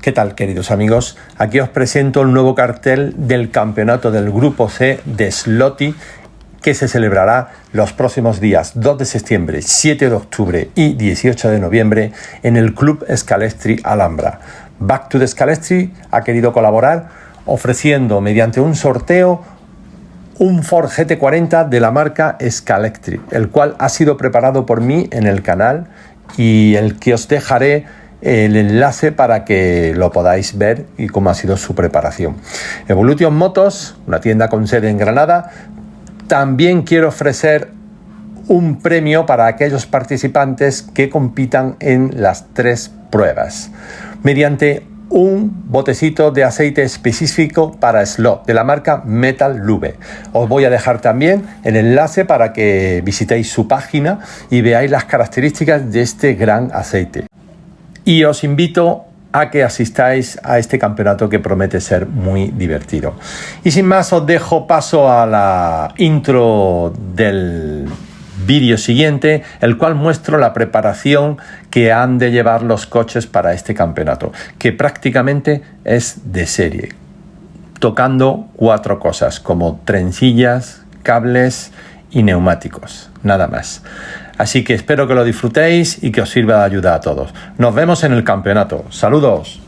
¿Qué tal, queridos amigos? Aquí os presento el nuevo cartel del campeonato del Grupo C de Slotty que se celebrará los próximos días 2 de septiembre, 7 de octubre y 18 de noviembre en el Club Scalestri Alhambra. Back to the Scalestri ha querido colaborar ofreciendo mediante un sorteo un Ford GT40 de la marca Scalestri, el cual ha sido preparado por mí en el canal y el que os dejaré el enlace para que lo podáis ver y cómo ha sido su preparación. Evolution Motos, una tienda con sede en Granada, también quiere ofrecer un premio para aquellos participantes que compitan en las 3 pruebas mediante un botecito de aceite específico para slot de la marca Metal Lube. Os voy a dejar también el enlace para que visitéis su página y veáis las características de este gran aceite. Y os invito a que asistáis a este campeonato que promete ser muy divertido. Y sin más, os dejo paso a la intro del vídeo siguiente, el cual muestro la preparación que han de llevar los coches para este campeonato, que prácticamente es de serie, tocando 4 cosas como trencillas, cables y neumáticos, nada más. Así que espero que lo disfrutéis y que os sirva de ayuda a todos. Nos vemos en el campeonato. ¡Saludos!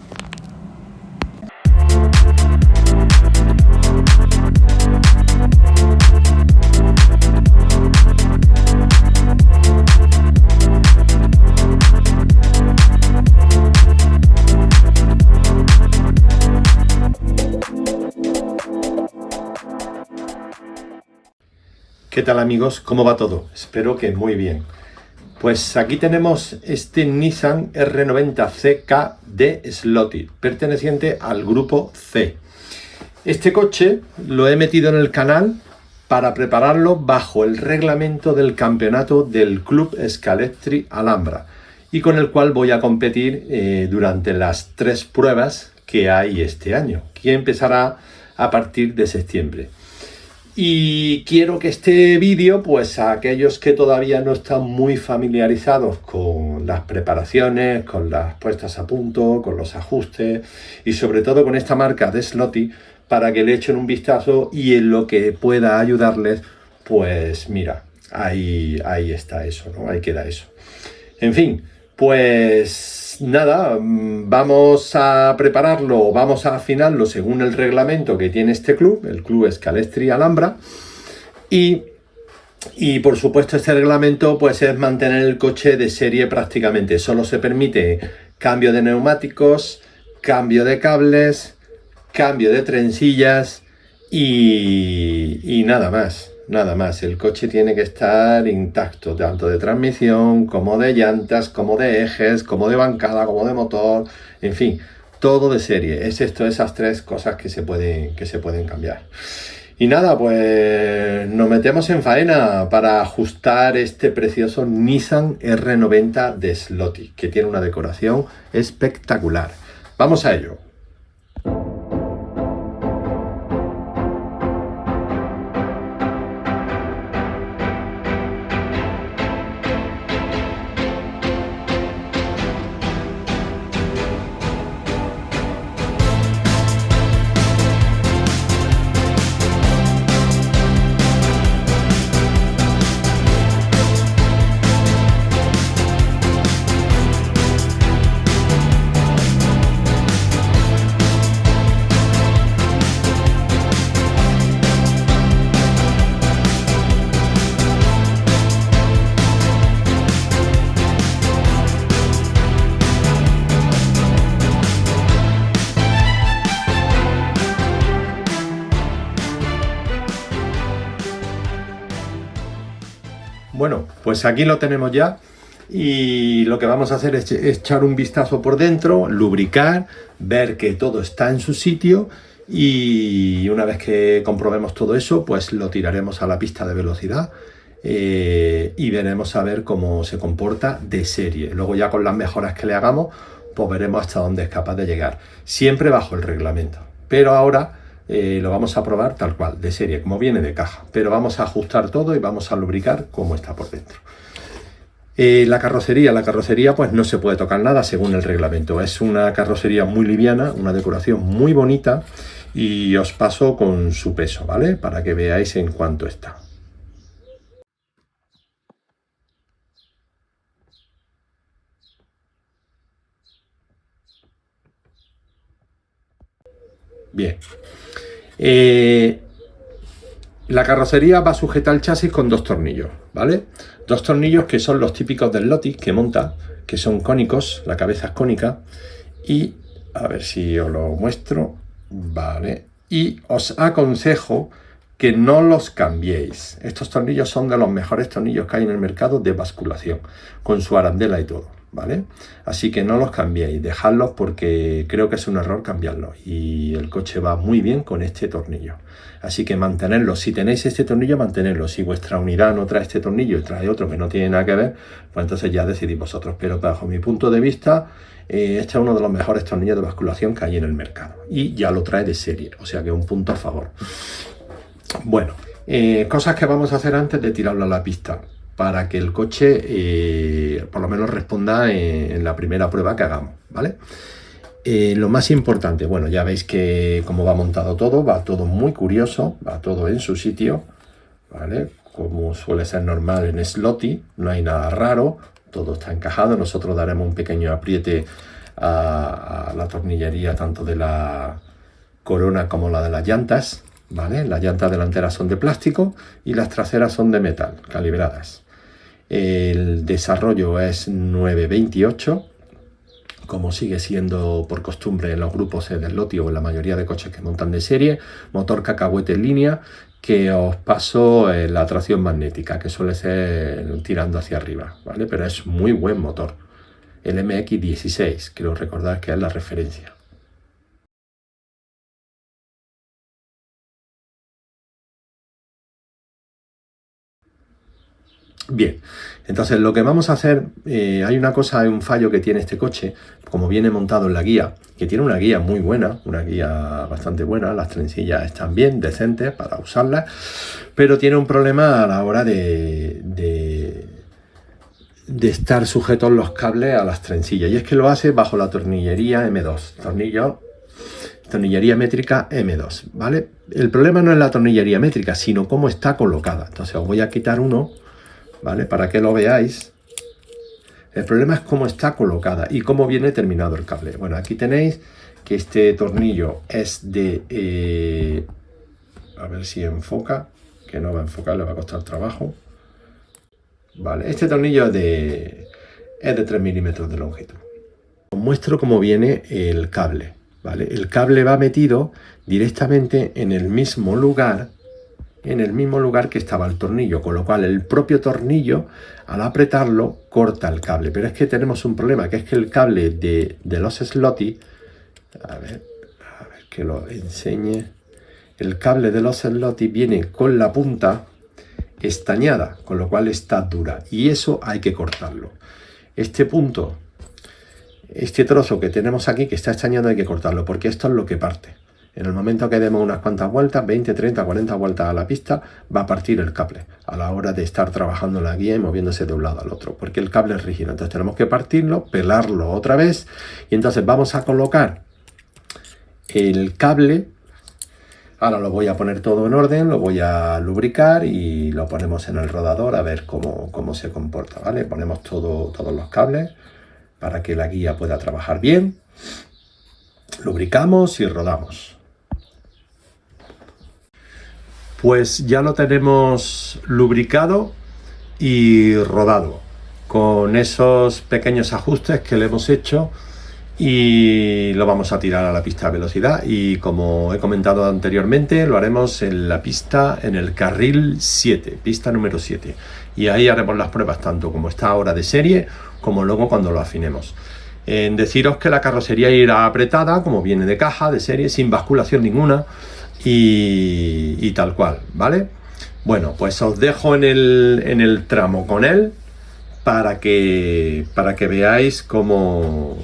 ¿Qué tal, amigos? ¿Cómo va todo? Espero que muy bien. Pues aquí tenemos este Nissan R90CK de Slotty, perteneciente al grupo C. Este coche lo he metido en el canal para prepararlo bajo el reglamento del campeonato del Club Scalestri Alhambra y con el cual voy a competir durante las 3 pruebas que hay este año, que empezará a partir de septiembre. Y quiero que este vídeo, pues a aquellos que todavía no están muy familiarizados con las preparaciones, con las puestas a punto, con los ajustes y sobre todo con esta marca de Slotty, para que le echen un vistazo y en lo que pueda ayudarles, pues mira, ahí está eso, ¿no? Ahí queda eso. En fin, pues nada, vamos a prepararlo, vamos a afinarlo según el reglamento que tiene este club, el Club Scalestri Alhambra, y por supuesto este reglamento pues es mantener el coche de serie prácticamente. Solo se permite cambio de neumáticos, cambio de cables, cambio de trencillas y nada más. Nada más, el coche tiene que estar intacto, tanto de transmisión, como de llantas, como de ejes, como de bancada, como de motor, en fin, todo de serie. Es esto, esas 3 cosas que se pueden cambiar. Y nada, pues nos metemos en faena para ajustar este precioso Nissan R90 de Slotty, que tiene una decoración espectacular. Vamos a ello. Bueno, pues aquí lo tenemos ya y lo que vamos a hacer es echar un vistazo por dentro, lubricar, ver que todo está en su sitio y una vez que comprobemos todo eso, pues lo tiraremos a la pista de velocidad y veremos a ver cómo se comporta de serie. Luego ya con las mejoras que le hagamos, pues veremos hasta dónde es capaz de llegar, siempre bajo el reglamento. Pero ahora lo vamos a probar tal cual, de serie, como viene de caja, pero vamos a ajustar todo y vamos a lubricar cómo está por dentro. La carrocería pues no se puede tocar nada según el reglamento. Es una carrocería muy liviana, una decoración muy bonita y os paso con su peso, ¿vale? Para que veáis en cuánto está. Bien. La carrocería va sujeta al chasis con dos tornillos, ¿vale? Dos tornillos que son los típicos del Lotus que monta, que son cónicos, la cabeza es cónica. Y a ver si os lo muestro, ¿vale? Y os aconsejo que no los cambiéis. Estos tornillos son de los mejores tornillos que hay en el mercado de basculación, con su arandela y todo, ¿vale? Así que no los cambiéis, dejadlos porque creo que es un error cambiarlos. Y el coche va muy bien con este tornillo. Así que mantenerlo. Si tenéis este tornillo, mantenerlo. Si vuestra unidad no trae este tornillo y trae otro que no tiene nada que ver, pues entonces ya decidís vosotros. Pero bajo mi punto de vista, este es uno de los mejores tornillos de basculación que hay en el mercado. Y ya lo trae de serie, o sea que un punto a favor. Bueno, cosas que vamos a hacer antes de tirarlo a la pista para que el coche por lo menos responda en la primera prueba que hagamos, ¿vale? Lo más importante, bueno, ya veis que como va montado todo, va todo muy curioso, va todo en su sitio, ¿vale? Como suele ser normal en Sloty, no hay nada raro, todo está encajado. Nosotros daremos un pequeño apriete a la tornillería tanto de la corona como la de las llantas, ¿vale? Las llantas delanteras son de plástico y las traseras son de metal, calibradas. El desarrollo es 928, como sigue siendo por costumbre en los grupos del Lotus o en la mayoría de coches que montan de serie. Motor cacahuete en línea, que os paso la tracción magnética, que suele ser tirando hacia arriba, ¿vale? Pero es muy buen motor. El MX16, quiero recordar que es la referencia. Bien, entonces lo que vamos a hacer, hay una cosa, hay un fallo que tiene este coche, como viene montado en la guía, que tiene una guía muy buena, una guía bastante buena, las trencillas están bien, decentes para usarlas, pero tiene un problema a la hora de estar sujetos los cables a las trencillas, y es que lo hace bajo la tornillería M2, tornillería métrica M2, ¿vale? El problema no es la tornillería métrica, sino cómo está colocada. Entonces os voy a quitar uno, ¿vale? Para que lo veáis. El problema es cómo está colocada y cómo viene terminado el cable. Bueno, aquí tenéis que este tornillo es de... a ver si enfoca, que no va a enfocar, le va a costar trabajo. Vale, este tornillo es de 3 milímetros de longitud. Os muestro cómo viene el cable, ¿vale? El cable va metido directamente en el mismo lugar que estaba el tornillo, con lo cual el propio tornillo, al apretarlo, corta el cable. Pero es que tenemos un problema, que es que el cable de los Sloty, a ver que lo enseñe, el cable de los Sloty viene con la punta estañada, con lo cual está dura, y eso hay que cortarlo. Este punto, este trozo que tenemos aquí que está estañado, hay que cortarlo, porque esto es lo que parte. En el momento que demos unas cuantas vueltas, 20, 30, 40 vueltas a la pista, va a partir el cable a la hora de estar trabajando la guía y moviéndose de un lado al otro, porque el cable es rígido. Entonces tenemos que partirlo, pelarlo otra vez, y entonces vamos a colocar el cable. Ahora lo voy a poner todo en orden, lo voy a lubricar y lo ponemos en el rodador a ver cómo se comporta, ¿vale? Ponemos todos los cables para que la guía pueda trabajar bien. Lubricamos y rodamos. Pues ya lo tenemos lubricado y rodado con esos pequeños ajustes que le hemos hecho, y lo vamos a tirar a la pista a velocidad, y como he comentado anteriormente, lo haremos en la pista, en el carril 7, pista número 7, y ahí haremos las pruebas tanto como está ahora de serie como luego cuando lo afinemos. En deciros que la carrocería irá apretada como viene de caja, de serie, sin basculación ninguna, y tal cual, ¿vale? Bueno, pues os dejo en el tramo con él para que veáis cómo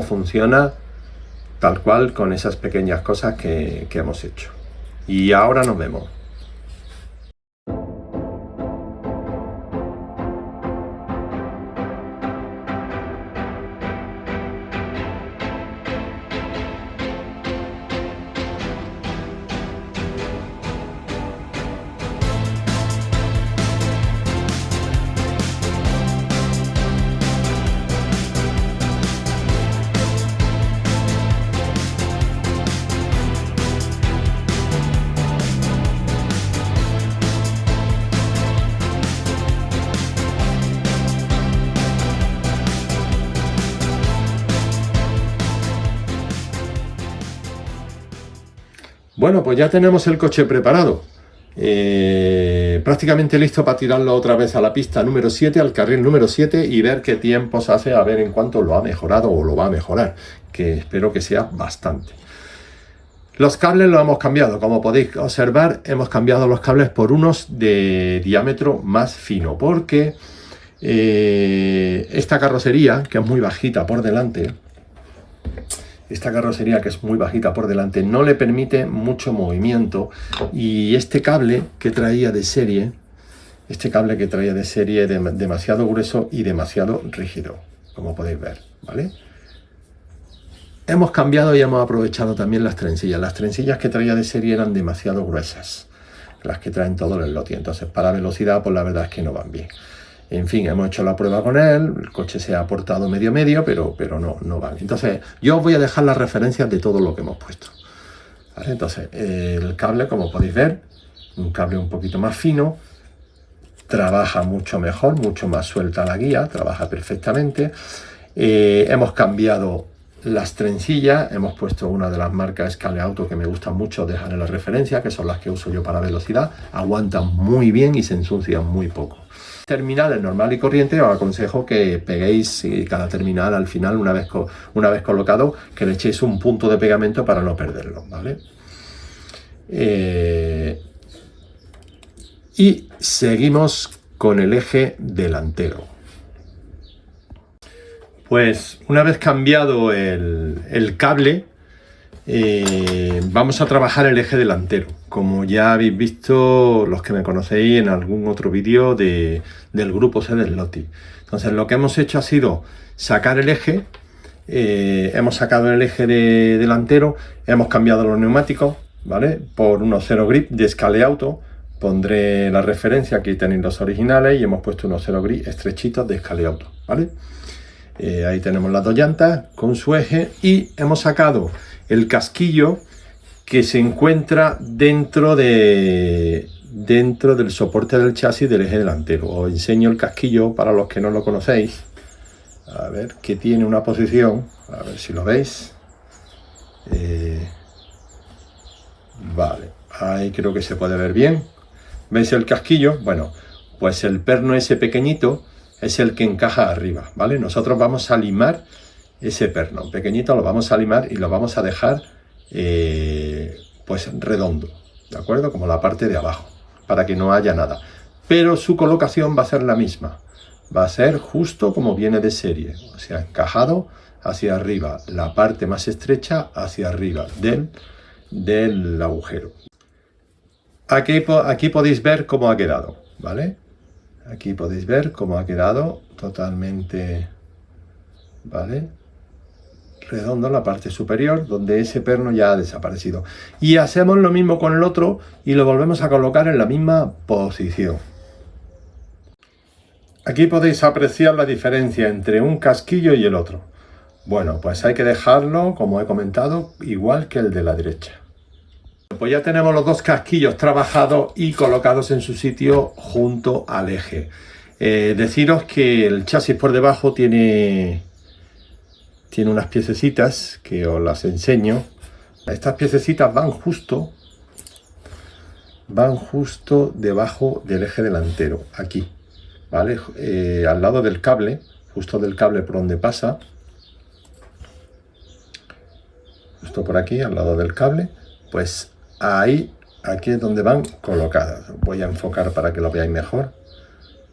funciona tal cual, con esas pequeñas cosas que hemos hecho. Y ahora nos vemos. Bueno, pues ya tenemos el coche preparado. Prácticamente listo para tirarlo otra vez a la pista número 7, al carril número 7 y ver qué tiempos hace, a ver en cuánto lo ha mejorado o lo va a mejorar, que espero que sea bastante. Los cables los hemos cambiado, como podéis observar, hemos cambiado los cables por unos de diámetro más fino, porque esta carrocería, que es muy bajita por delante, no le permite mucho movimiento, y este cable que traía de serie, es demasiado grueso y demasiado rígido, como podéis ver, ¿vale? Hemos cambiado y hemos aprovechado también las trencillas. Las trencillas que traía de serie eran demasiado gruesas, las que traen todo el Lotti. Entonces, para velocidad, pues la verdad es que no van bien. En fin, hemos hecho la prueba con él, el coche se ha portado medio, pero no van. Entonces, yo os voy a dejar las referencias de todo lo que hemos puesto, ¿vale? Entonces, el cable, como podéis ver, un cable un poquito más fino, trabaja mucho mejor, mucho más suelta la guía, trabaja perfectamente. Hemos cambiado las trencillas, hemos puesto una de las marcas Scaleauto que me gustan mucho, dejar en la referencia, que son las que uso yo para velocidad, aguantan muy bien y se ensucian muy poco. Terminales normal y corriente, os aconsejo que peguéis cada terminal al final, una vez colocado, que le echéis un punto de pegamento para no perderlo, ¿vale? Y seguimos con el eje delantero. Pues una vez cambiado el cable, vamos a trabajar el eje delantero. Como ya habéis visto los que me conocéis en algún otro vídeo del grupo C del Lotti. Entonces lo que hemos hecho ha sido sacar el eje, hemos sacado el eje delantero, hemos cambiado los neumáticos, ¿vale? Por unos Zero Grip de Scaleauto. Pondré la referencia, aquí tenéis los originales, y hemos puesto unos Zero Grip estrechitos de Scaleauto, ¿vale? Ahí tenemos las dos llantas con su eje, y hemos sacado el casquillo que se encuentra dentro del soporte del chasis del eje delantero. Os enseño el casquillo para los que no lo conocéis. A ver, que tiene una posición, a ver si lo veis. Vale, ahí creo que se puede ver bien. ¿Veis el casquillo? Bueno, pues el perno ese pequeñito es el que encaja arriba, ¿vale? Nosotros vamos a limar ese perno pequeñito, lo vamos a limar y lo vamos a dejar pues redondo, ¿de acuerdo? Como la parte de abajo, para que no haya nada. Pero su colocación va a ser la misma, va a ser justo como viene de serie, o sea, encajado hacia arriba, la parte más estrecha hacia arriba del agujero. Aquí podéis ver cómo ha quedado, ¿vale? Aquí podéis ver cómo ha quedado totalmente, ¿vale? Redondo la parte superior, donde ese perno ya ha desaparecido. Y hacemos lo mismo con el otro y lo volvemos a colocar en la misma posición. Aquí podéis apreciar la diferencia entre un casquillo y el otro. Bueno, pues hay que dejarlo, como he comentado, igual que el de la derecha. Pues ya tenemos los dos casquillos trabajados y colocados en su sitio junto al eje. Deciros que el chasis por debajo tiene unas piececitas que os las enseño. Estas piececitas van justo debajo del eje delantero, aquí, ¿vale? Al lado del cable, justo del cable por donde pasa, justo por aquí, al lado del cable, pues ahí, aquí es donde van colocadas. Voy a enfocar para que lo veáis mejor,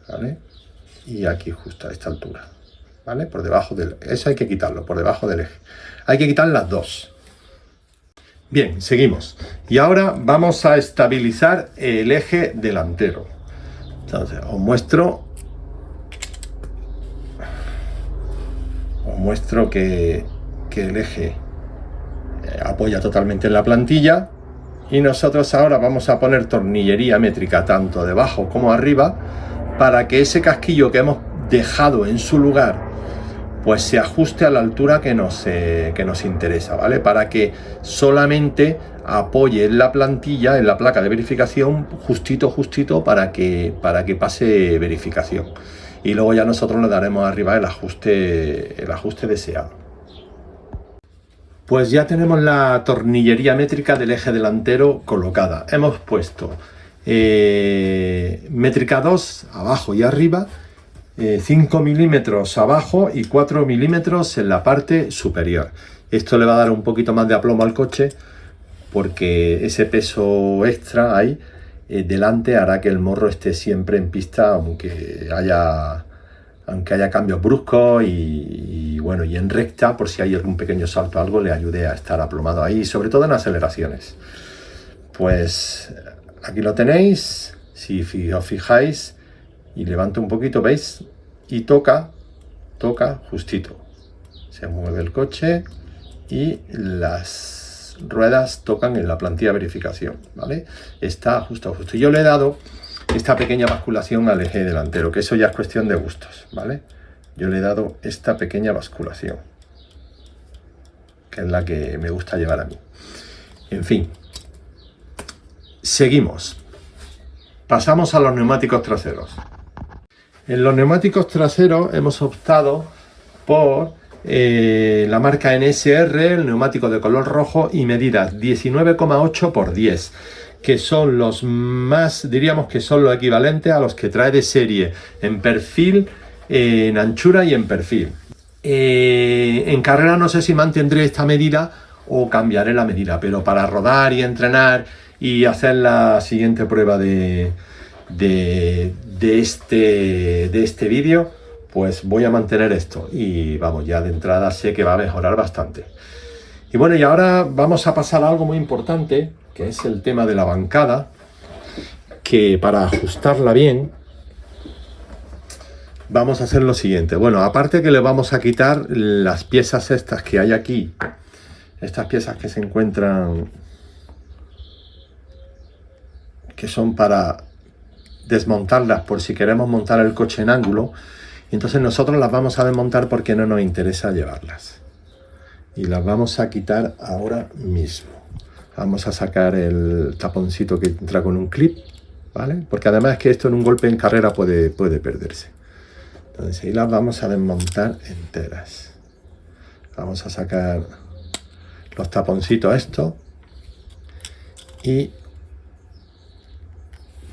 ¿vale? Y aquí justo a esta altura, ¿vale? Por debajo del... Eso hay que quitarlo, por debajo del eje. Hay que quitar las dos. Bien, seguimos. Y ahora vamos a estabilizar el eje delantero. Entonces, os muestro que el eje apoya totalmente en la plantilla, y nosotros ahora vamos a poner tornillería métrica tanto debajo como arriba para que ese casquillo que hemos dejado en su lugar pues se ajuste a la altura que nos interesa, ¿vale? Para que solamente apoye en la plantilla, en la placa de verificación, justito para que pase verificación, y luego ya nosotros le daremos arriba el ajuste deseado. Pues ya tenemos la tornillería métrica del eje delantero colocada. Hemos puesto métrica 2 abajo y arriba, 5 milímetros abajo y 4 milímetros en la parte superior. Esto le va a dar un poquito más de aplomo al coche porque ese peso extra ahí delante hará que el morro esté siempre en pista, aunque haya cambios bruscos y bueno, y en recta, por si hay algún pequeño salto o algo, le ayude a estar aplomado ahí, sobre todo en aceleraciones. Pues aquí lo tenéis, si os fijáis y levanto un poquito, ¿veis? Y toca justito. Se mueve el coche y las ruedas tocan en la plantilla de verificación, ¿vale? Está justo. Yo le he dado esta pequeña basculación al eje delantero, que eso ya es cuestión de gustos, ¿vale? Yo le he dado esta pequeña basculación, que es la que me gusta llevar a mí. En fin, seguimos. Pasamos a los neumáticos traseros. En los neumáticos traseros hemos optado por la marca NSR, el neumático de color rojo y medidas 19,8 por 10, que son los más, diríamos que son los equivalentes a los que trae de serie en perfil, en anchura y en perfil. En carrera no sé si mantendré esta medida o cambiaré la medida, pero para rodar y entrenar y hacer la siguiente prueba de este vídeo, pues voy a mantener esto y vamos, ya de entrada sé que va a mejorar bastante. Y bueno, y ahora vamos a pasar a algo muy importante, que es el tema de la bancada, que para ajustarla bien vamos a hacer lo siguiente. Bueno, aparte que le vamos a quitar las piezas estas que hay aquí, estas piezas que se encuentran, que son para desmontarlas por si queremos montar el coche en ángulo. Entonces nosotros las vamos a desmontar porque no nos interesa llevarlas. Y las vamos a quitar ahora mismo. Vamos a sacar el taponcito que entra con un clip, ¿vale? Porque además es que esto en un golpe en carrera puede perderse. Entonces ahí las vamos a desmontar enteras. Vamos a sacar los taponcitos estos. Y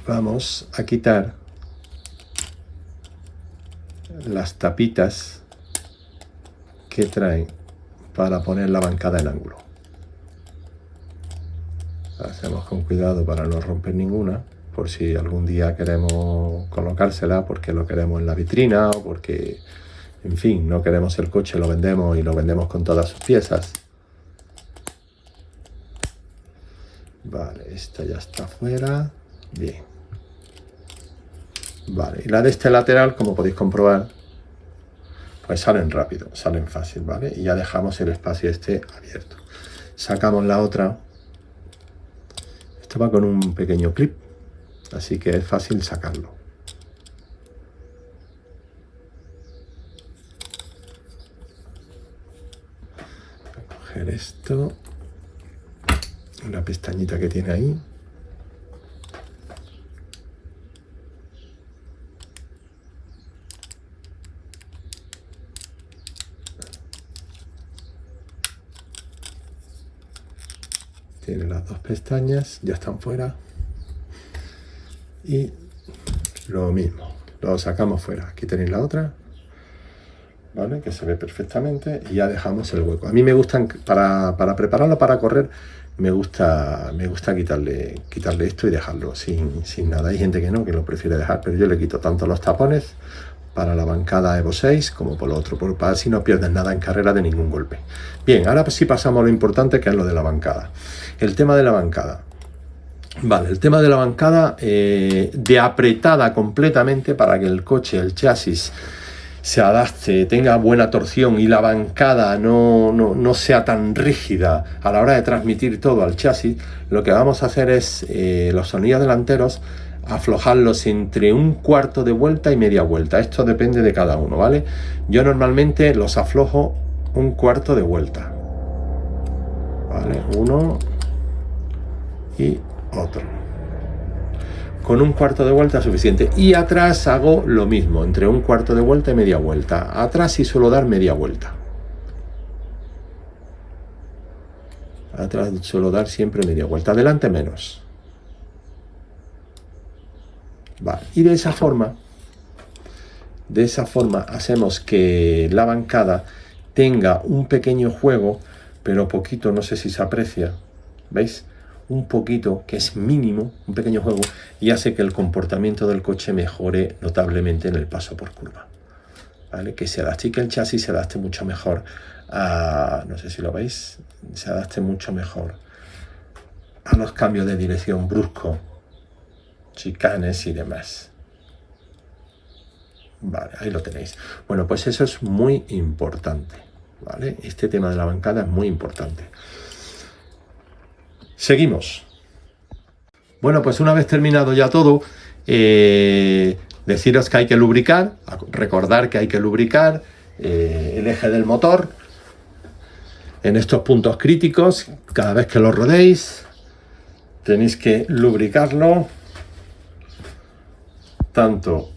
vamos a quitar las tapitas que traen para poner la bancada en ángulo. Hacemos con cuidado para no romper ninguna, por si algún día queremos colocársela porque lo queremos en la vitrina o porque, en fin, no queremos el coche, lo vendemos y lo vendemos con todas sus piezas. Vale, esta ya está fuera. Bien. Vale, y la de este lateral, como podéis comprobar, pues salen rápido, salen fácil, ¿vale? Y ya dejamos el espacio este abierto. Sacamos la otra. Esto va con un pequeño clip, así que es fácil sacarlo. Voy a coger esto, una pestañita que tiene ahí. Tiene las dos pestañas, ya están fuera. Y lo mismo, lo sacamos fuera. Aquí tenéis la otra, ¿vale? Que se ve perfectamente y ya dejamos el hueco. A mí me gustan, para prepararlo para correr, me gusta quitarle esto y dejarlo sin nada. Hay gente que no, que lo prefiere dejar, pero yo le quito tanto los tapones para la bancada Evo 6 como por lo otro, para así no pierdes nada en carrera de ningún golpe. Bien, ahora sí pasamos a lo importante, que es lo de la bancada. El tema de la bancada. Vale, el tema de la bancada de apretada completamente para que el coche, el chasis, se adapte, tenga buena torsión y la bancada no sea tan rígida a la hora de transmitir todo al chasis. Lo que vamos a hacer es los tornillos delanteros aflojarlos entre un cuarto de vuelta y media vuelta. Esto depende de cada uno, ¿vale? Yo normalmente los aflojo un cuarto de vuelta, ¿vale? Uno y otro. Con un cuarto de vuelta es suficiente. Y atrás hago lo mismo, entre un cuarto de vuelta y media vuelta. Atrás sí suelo dar media vuelta. Atrás suelo dar siempre media vuelta, adelante menos. Vale, y de esa forma hacemos que la bancada tenga un pequeño juego, pero poquito, no sé si se aprecia, ¿veis? Un poquito, que es mínimo, un pequeño juego, y hace que el comportamiento del coche mejore notablemente en el paso por curva, ¿vale? Que se adapte, que el chasis se adapte mucho mejor a, no sé si lo veis, se adapte mucho mejor a los cambios de dirección brusco, chicanes y demás. Vale, ahí lo tenéis. Bueno, pues eso es muy importante, ¿vale? Este tema de la bancada es muy importante. Seguimos. Bueno, pues una vez terminado ya todo, deciros que hay que lubricar, recordar que hay que lubricar el eje del motor en estos puntos críticos. Cada vez que lo rodéis, tenéis que lubricarlo, tanto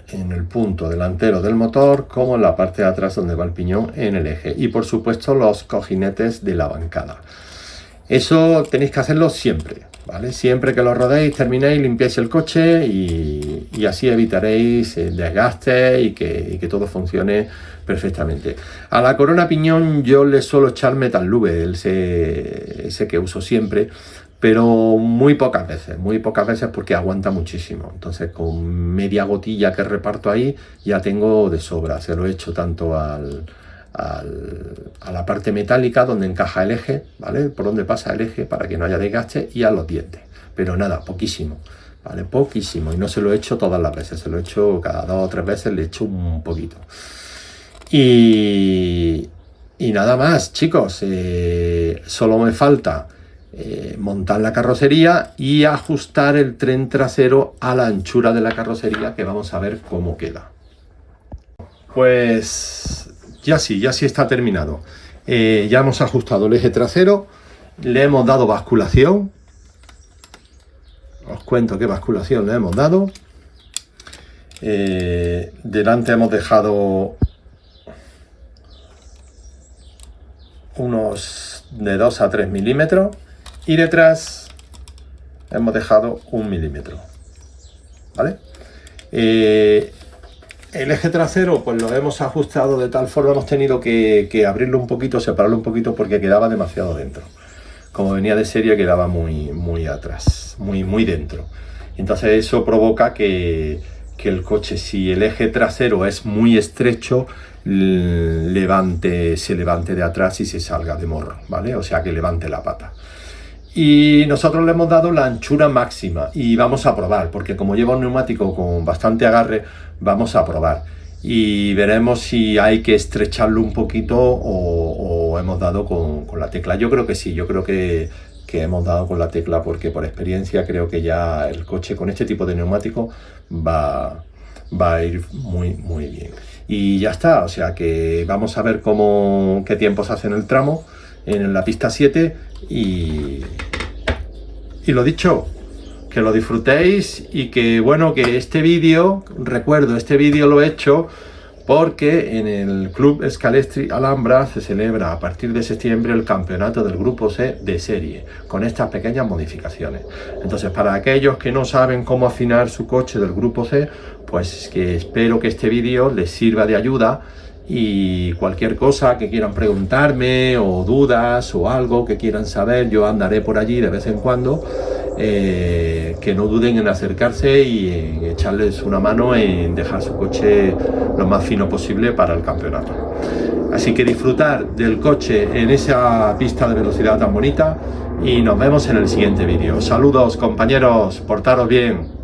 en el punto delantero del motor como en la parte de atrás donde va el piñón en el eje, y por supuesto los cojinetes de la bancada. Eso tenéis que hacerlo siempre, ¿vale? Siempre que lo rodéis, terminéis, limpiáis el coche y así evitaréis el desgaste y que todo funcione perfectamente. A la corona piñón yo le suelo echar Metal Lube, ese que uso siempre, pero muy pocas veces porque aguanta muchísimo. Entonces con media gotilla que reparto ahí ya tengo de sobra. Se lo echo tanto a la parte metálica donde encaja el eje, ¿vale? Por donde pasa el eje para que no haya desgaste, y a los dientes. Pero nada, poquísimo, ¿vale? Poquísimo. Y no se lo echo todas las veces, se lo echo cada 2 o 3 veces, le echo un poquito. Y nada más, chicos. Solo me falta montar la carrocería y ajustar el tren trasero a la anchura de la carrocería, que vamos a ver cómo queda. Pues ya sí está terminado. Ya hemos ajustado el eje trasero, le hemos dado basculación. Os cuento qué basculación le hemos dado. Delante hemos dejado unos de 2 a 3 milímetros y detrás hemos dejado 1 milímetro, ¿vale? El eje trasero pues lo hemos ajustado de tal forma, hemos tenido que abrirlo un poquito, separarlo un poquito porque quedaba demasiado dentro. Como venía de serie quedaba muy atrás, muy dentro. Entonces eso provoca que el coche, si el eje trasero es muy estrecho, se levante de atrás y se salga de morro, ¿vale? O sea, que levante la pata. Y nosotros le hemos dado la anchura máxima y vamos a probar, porque como lleva un neumático con bastante agarre, vamos a probar y veremos si hay que estrecharlo un poquito o hemos dado con la tecla. Yo creo que sí, yo creo que hemos dado con la tecla, porque por experiencia creo que ya el coche con este tipo de neumático va a ir muy bien. Y ya está, o sea que vamos a ver qué tiempos hacen el tramo en la pista 7 y lo dicho, que lo disfrutéis y que bueno, que este vídeo, recuerdo, este vídeo lo he hecho porque en el Club Scalestri Alhambra se celebra a partir de septiembre el campeonato del Grupo C de serie, con estas pequeñas modificaciones. Entonces, para aquellos que no saben cómo afinar su coche del Grupo C, pues que espero que este vídeo les sirva de ayuda, y cualquier cosa que quieran preguntarme o dudas o algo que quieran saber, yo andaré por allí de vez en cuando. Que no duden en acercarse y en echarles una mano en dejar su coche lo más fino posible para el campeonato. Así que disfrutar del coche en esa pista de velocidad tan bonita y nos vemos en el siguiente vídeo. Saludos compañeros, portaros bien.